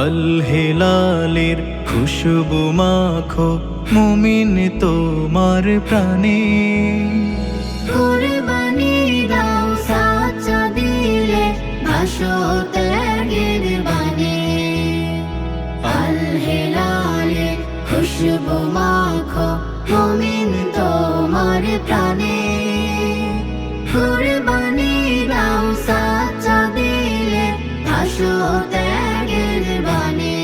আল হেলালের খুশবু মাখো মুমিন তোমার প্রাণে। কুরবানি দাও সাচ্চা দিলে ভাসো ত্যাগের বাণী। আল হেলালে খুশবু মাখো মুমিন তোমার প্রাণে। কুরবানি দাও সাচ্চা দিলে ভাসো ত্যাগের বাণী।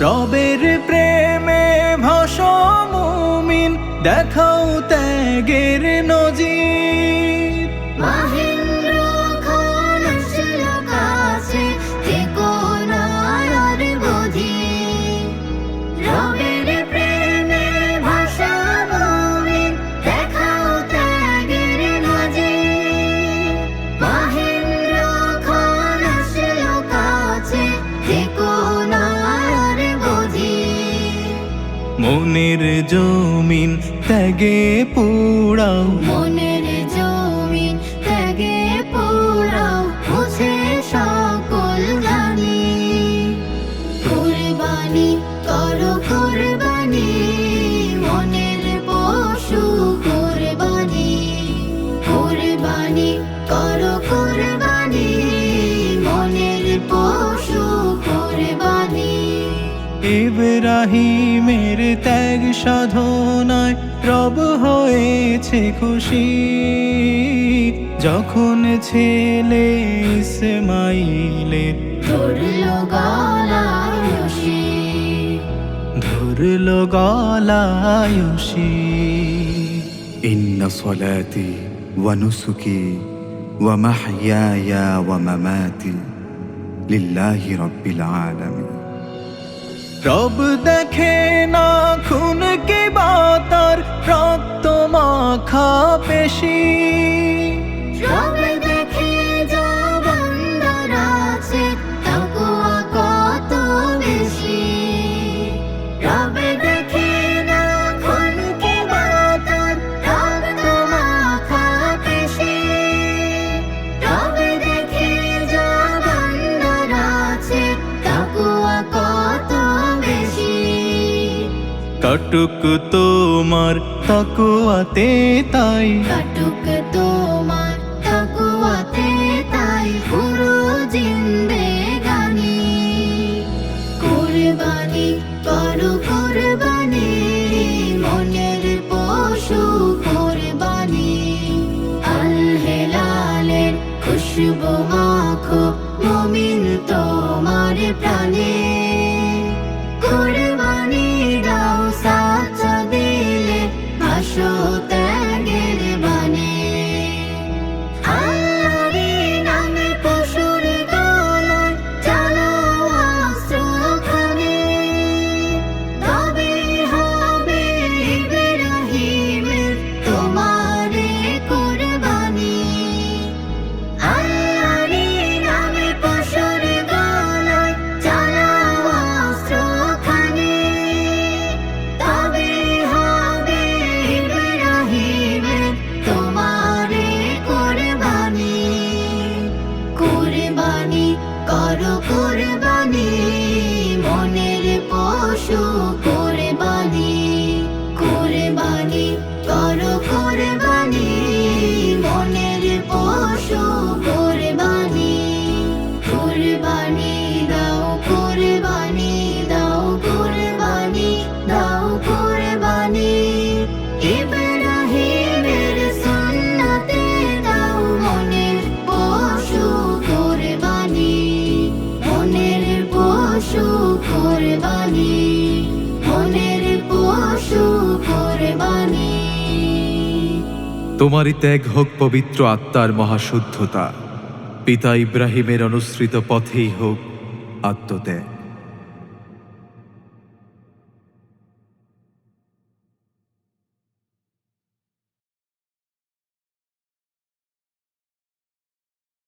রবের প্রেমে ভাসো মুমিন দেখাও ত্যাগের নজির। মহেন্দ্র খান আসলো কাছে থেকো না আর বধির। রবের প্রেমে ভাসো মুমিন দেখাও ত্যাগের নজির। মহেন্দ্র খান আসলো কাছে থেকো না মনের জমিন ত্যাগে পোড়াও, মনের জমিন ত্যাগে পোড়াও মুছে সকল গ্লানি। কুরবানি করো কুরবানি মনের পশু কুরবানি। কুরবানি করো কুরবানি মনের পশু কুরবানি। ইব্রাহিমের ত্যাগ সাধনায় রব হয়েছে খুশি, যখন ছেলে ইসমাইলের ধরল গলায়সি। ধরল গলায়সি। ইন্না সলাতি ওয়া নুসুকি ওয়া মাহইয়ায়া ওয়া মামাতি লিল্লাহি রাব্বিল আলামিন। রব দেখে না খুন কি বাতার রক্ত মাখা পেশি। রব দেখে যা বান্দার আছে তাকওয়া কত বেশি। রব দেখে না খুন কি বাতার রক্ত মাখা পেশি। রব দেখে যা বান্দার আছে তাকওয়া কত বেশি। কাটুক তোমার তাকওয়াতে তাই, কাটুক তোমার তাকওয়াতে তাই পুরো জিন্দেগানি। কুরবানি করো কুরবানি মনের পশু কুরবানি। আল হেলালের খুশবু মাখো মুমিন তোমার প্রাণে। কুরবানি দাও সাচ্চা দিলে ভাসো ত্যাগের বাণী। আল্লাহর নামে পশুর গলায় চালাও অস্ত্রখানি। পশু কুরবানি কুরবানি করো কুরবানি মনের পশু কুরবানি কুরবানি দাও কুরবানি দাও কুরবানি দাও কুরবানি ইব্রাহিমের সুন্নতে দাও মনের পশু কুরবানি মনের পশু কুরবানি মনের পশু কুরবানি তোমারই ত্যাগ হোক পবিত্র আত্মার মহাশুদ্ধতা, পিতা ইব্রাহিমের অনুসৃত পথেই হোক আত্মত্যাগ।